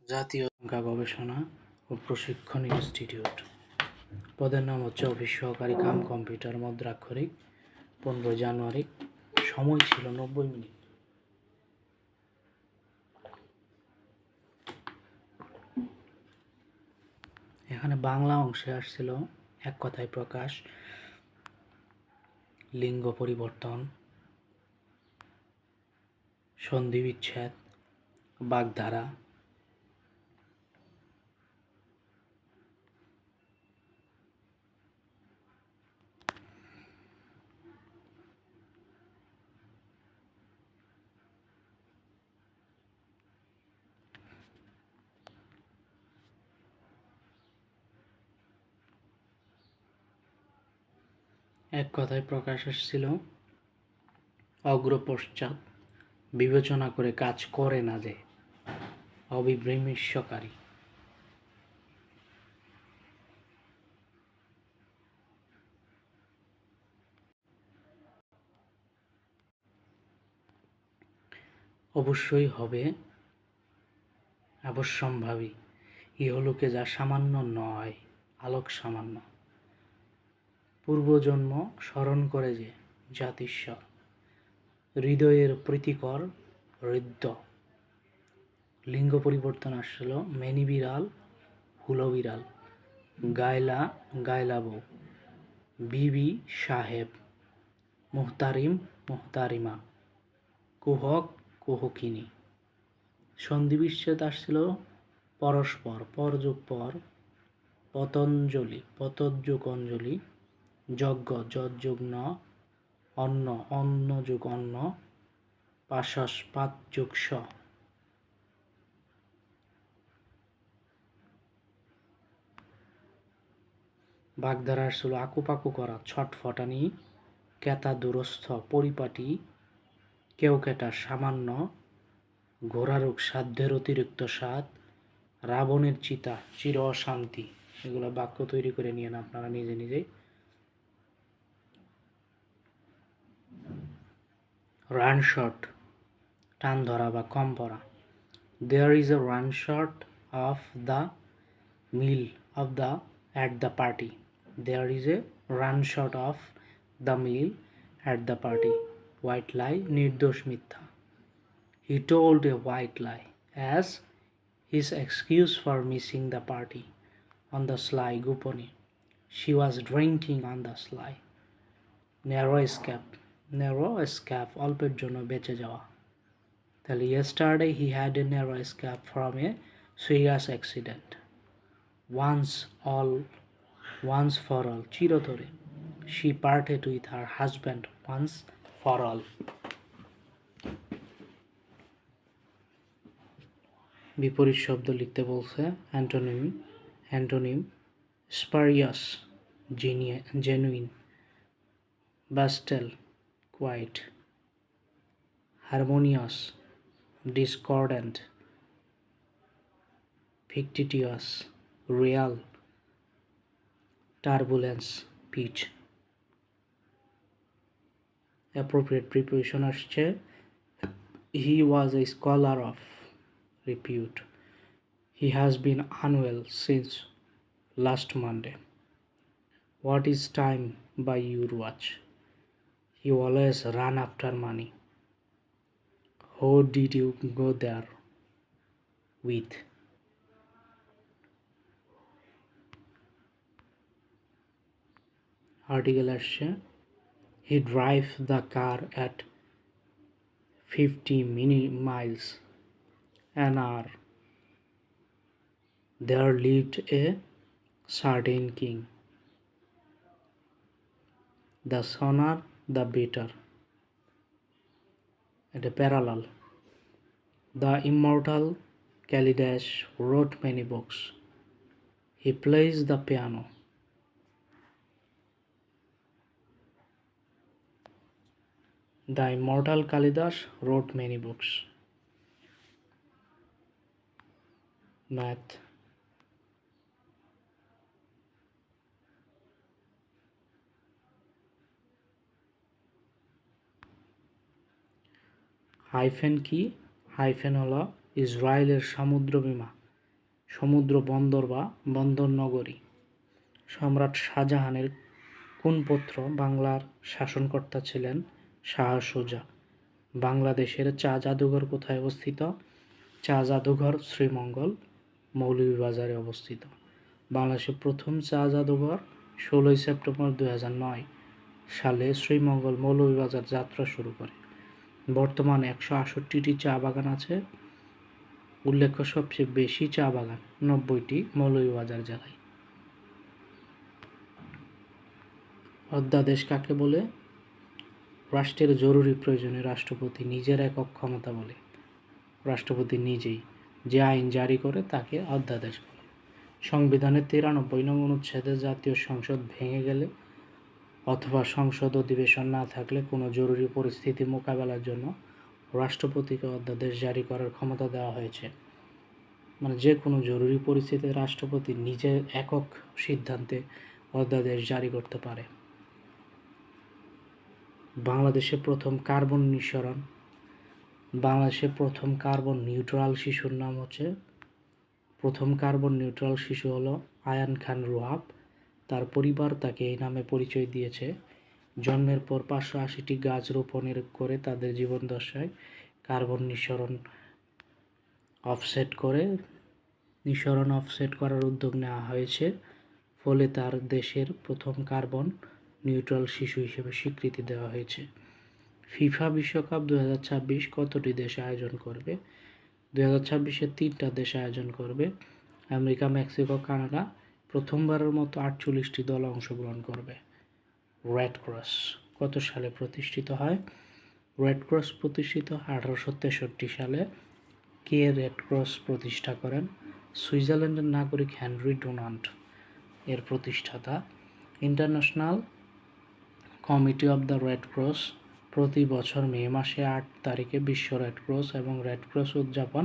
জাতীয় সংখ্যা গবেষণা ও প্রশিক্ষণ ইনস্টিটিউট। পদের নাম হচ্ছে অফিস সহকারী কাম কম্পিউটার মুদ্রাক্ষরিক। 15 জানুয়ারি। সময় ছিল 90 মিনিট। এখানে বাংলা অংশে আসছিল এক কথায় প্রকাশ, লিঙ্গ পরিবর্তন, সন্ধি বিচ্ছেদ, বাগধারা, এক কথায় প্রকাশ আসছিল অগ্রপশ্চাৎ বিবেচনা করে কাজ করে না যে, অবিভ্রংশকারী। অবশ্যই হবে অবশ্যম্ভাবী, ইহলোকে যা সামান্য নয়, আলোক সামান্য। পূর্বজন্ম স্মরণ করে যে জাতিস্বর, হৃদয়ের প্রীতিকর হৃদ্য। লিঙ্গ পরিবর্তন আসছিল মেনি বিড়াল, হুলো বিড়াল, গায়লা গায়লা বউ, বিবি সাহেব, মুহতারিম মুহতারিমা, কুহক কুহকিনী। সন্ধি বিচ্ছেদ আসছিল পরস্পর, পর যোগ পর, পতঞ্জলি, পতযোগ অঞ্জলি, যজ্ঞ, যৎ যোগ ন, অন্ন, অন্ন যোগ অন্ন, পাশাস, পাত যোগ স। বাগধারা আসছিল আকুপাকু করা, ছটফটানি, কেতা দুরস্থ, পরিপাটি, কেউকেটা সামান্য, ঘোড়ারোগ সাধ্যের অতিরিক্ত স্বাদ, রাবণের চিতা চির অশান্তি। এগুলো বাক্য তৈরি করে নিয়ে না আপনারা নিজে নিজেই। রান শর্ট, টান ধরা বা কম পড়া। There is a run short of the meal of the at the party. There is a run short of the meal at the party. White lie, নির্দোষ মিথ্যা। He told a white lie as his excuse for missing the party. On the sly, গোপনে। She was drinking on the sly. Narrow escape, narrow escape, অল্পের জন্য বেঁচে যাওয়া। তাহলে yesterday he had a narrow escape from a serious accident. Once for all, চিরতরে। She parted with her husband once for all. বিপরীত শব্দ লিখতে বলছে। Antonym spurious, genuine, bustle, quiet, harmonious, discordant, fictitious, real, turbulence, peace. Appropriate preposition আসছে he was a scholar of repute. He has been unwell since last Monday. What is time by your watch? He always run after money. Who did you go there with? Article আসছে he drive the car at 50 miles an hour. There lived a certain king. The sooner the better. At a parallel. The immortal Kalidas wrote many books. He plays the piano. The immortal Kalidas wrote many books. Math. Hyphen কি? Hyphen হলো ইসরায়েলের সমুদ্র বিমা সমুদ্র বন্দর বা বন্দর নগরী। সম্রাট শাহজাহানের কোন পুত্র বাংলার শাসনকর্তা ছিলেন? শাহ সুজা। বাংলাদেশের চা জাদুঘর কোথায় অবস্থিত? চা জাদুঘর শ্রীমঙ্গল, মৌলভীবাজারে অবস্থিত। বাংলাদেশের প্রথম চা জাদুঘর 16 সেপ্টেম্বর 2009 সালে শ্রীমঙ্গল, মৌলভীবাজার যাত্রা শুরু করে। বর্তমানে 168টি চা বাগান আছে। উল্লেখ্য, সবচেয়ে বেশি চা বাগান 90টি মৌলভীবাজার জেলায়। অধ্যাদেশ কাকে বলে? রাষ্ট্রের জরুরি প্রয়োজনে রাষ্ট্রপতি নিজের একক ক্ষমতা বলে। রাষ্ট্রপতি নিজেই যে আইন জারি করে তাকে অধ্যাদেশ বলে। সংবিধানের 93 নং অনুচ্ছেদে জাতীয় সংসদ ভেঙে গেলে অথবা সংসদ অধিবেশন না থাকলে কোনো জরুরি পরিস্থিতি মোকাবেলার জন্য রাষ্ট্রপতিকে অধ্যাদেশ জারি করার ক্ষমতা দেওয়া হয়েছে। মানে যে কোনো জরুরি পরিস্থিতিতে রাষ্ট্রপতি নিজের একক সিদ্ধান্তে অধ্যাদেশ জারি করতে পারে। বাংলাদেশে প্রথম কার্বন নিঃসরণ। বাংলাদেশে প্রথম কার্বন নিউট্রাল শিশুর নাম হচ্ছে, প্রথম কার্বন নিউট্রাল শিশু হলো আয়ান খান রুহাব। তার পরিবার তাকে এই নামে পরিচয় দিয়েছে। জন্মের পর 580টি গাছ রোপণের করে তাদের জীবনদশায় কার্বন নিঃসরণ অফসেট করার উদ্যোগ নেওয়া হয়েছে। ফলে তার দেশের প্রথম কার্বন নিউট্রাল শিশু হিসেবে স্বীকৃতি দেওয়া হয়েছে। ফিফা বিশ্বকাপ 2026 কতটি দেশ আয়োজন করবে? 2026-এ 3টা দেশ আয়োজন করবে। America, Mexico, Canada. প্রথমবারের মতো 48টি দল অংশগ্রহণ করবে। রেড ক্রস কত সালে প্রতিষ্ঠিত হয়? রেড ক্রস প্রতিষ্ঠিত 1863 সালে। কে রেড ক্রস প্রতিষ্ঠা করেন? সুইজারল্যান্ডের নাগরিক হেনরি ডোনাল্ড এর প্রতিষ্ঠাতা। International committee of the red cross প্রতি বছর মে মাসে 8 তারিখে বিশ্ব রেড ক্রস এবং রেড ক্রস উদযাপন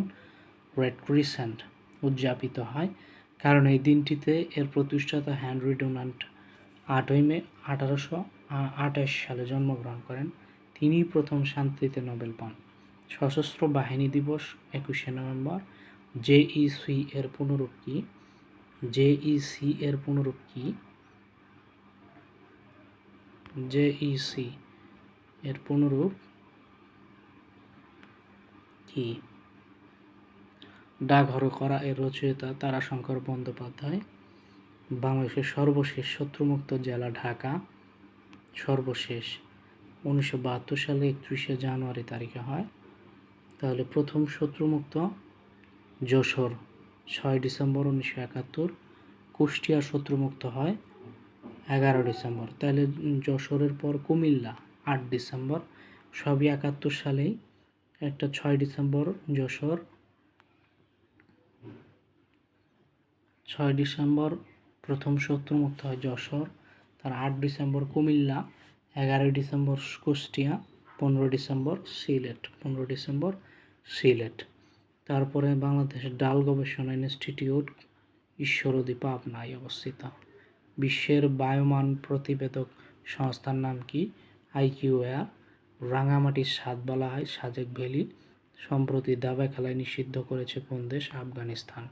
রেড ক্রিসেন্ট উদযাপিত হয়, কারণ এই দিনটিতে এর প্রতিষ্ঠাতা হেনরি ডোনাল্ড 8ই মে 1828 সালে জন্মগ্রহণ করেন। তিনিই প্রথম শান্তিতে নোবেল পান। সশস্ত্র বাহিনী দিবস 21শে নভেম্বর। জেইসি এর পুনরূপ কি? জেইসি এর পুনরূপ কি? জেইসি এর পুনরূপ কি? ডাকঘর করা এর রচয়িতা তারাশঙ্কর বন্দ্যোপাধ্যায়। বাংলাদেশের সর্বশেষ শত্রুমুক্ত জেলা ঢাকা। সর্বশেষ 1972 সালে 31শে জানুয়ারি তারিখে হয়। তাহলে প্রথম শত্রুমুক্ত যশোর 6 ডিসেম্বর 1971। কুষ্টিয়া শত্রুমুক্ত হয় 11 ডিসেম্বর। তাহলে যশোরের পর কুমিল্লা 8 ডিসেম্বর। সবই 71 সালেই। একটা 6 ডিসেম্বর যশোর, 6 ডিসেম্বর প্রথম শত্রুমুক্ত হয় যশোর। তার 8 December Comilla, 11 December Kushtia, 15 December Sylhet. তারপরে বাংলাদেশের ডাল গবেষণা ইনস্টিটিউট ঈশ্বরদী, পাবনায় অবস্থিত। বিশ্বের বায়ুমান প্রতিবেদক সংস্থার নাম কি? IQAir। রাঙামাটির স্বাদ বলা হয় সাজেক ভ্যালি। সম্প্রতি দাবা খেলায় নিষিদ্ধ করেছে কোন দেশ? আফগানিস্তান।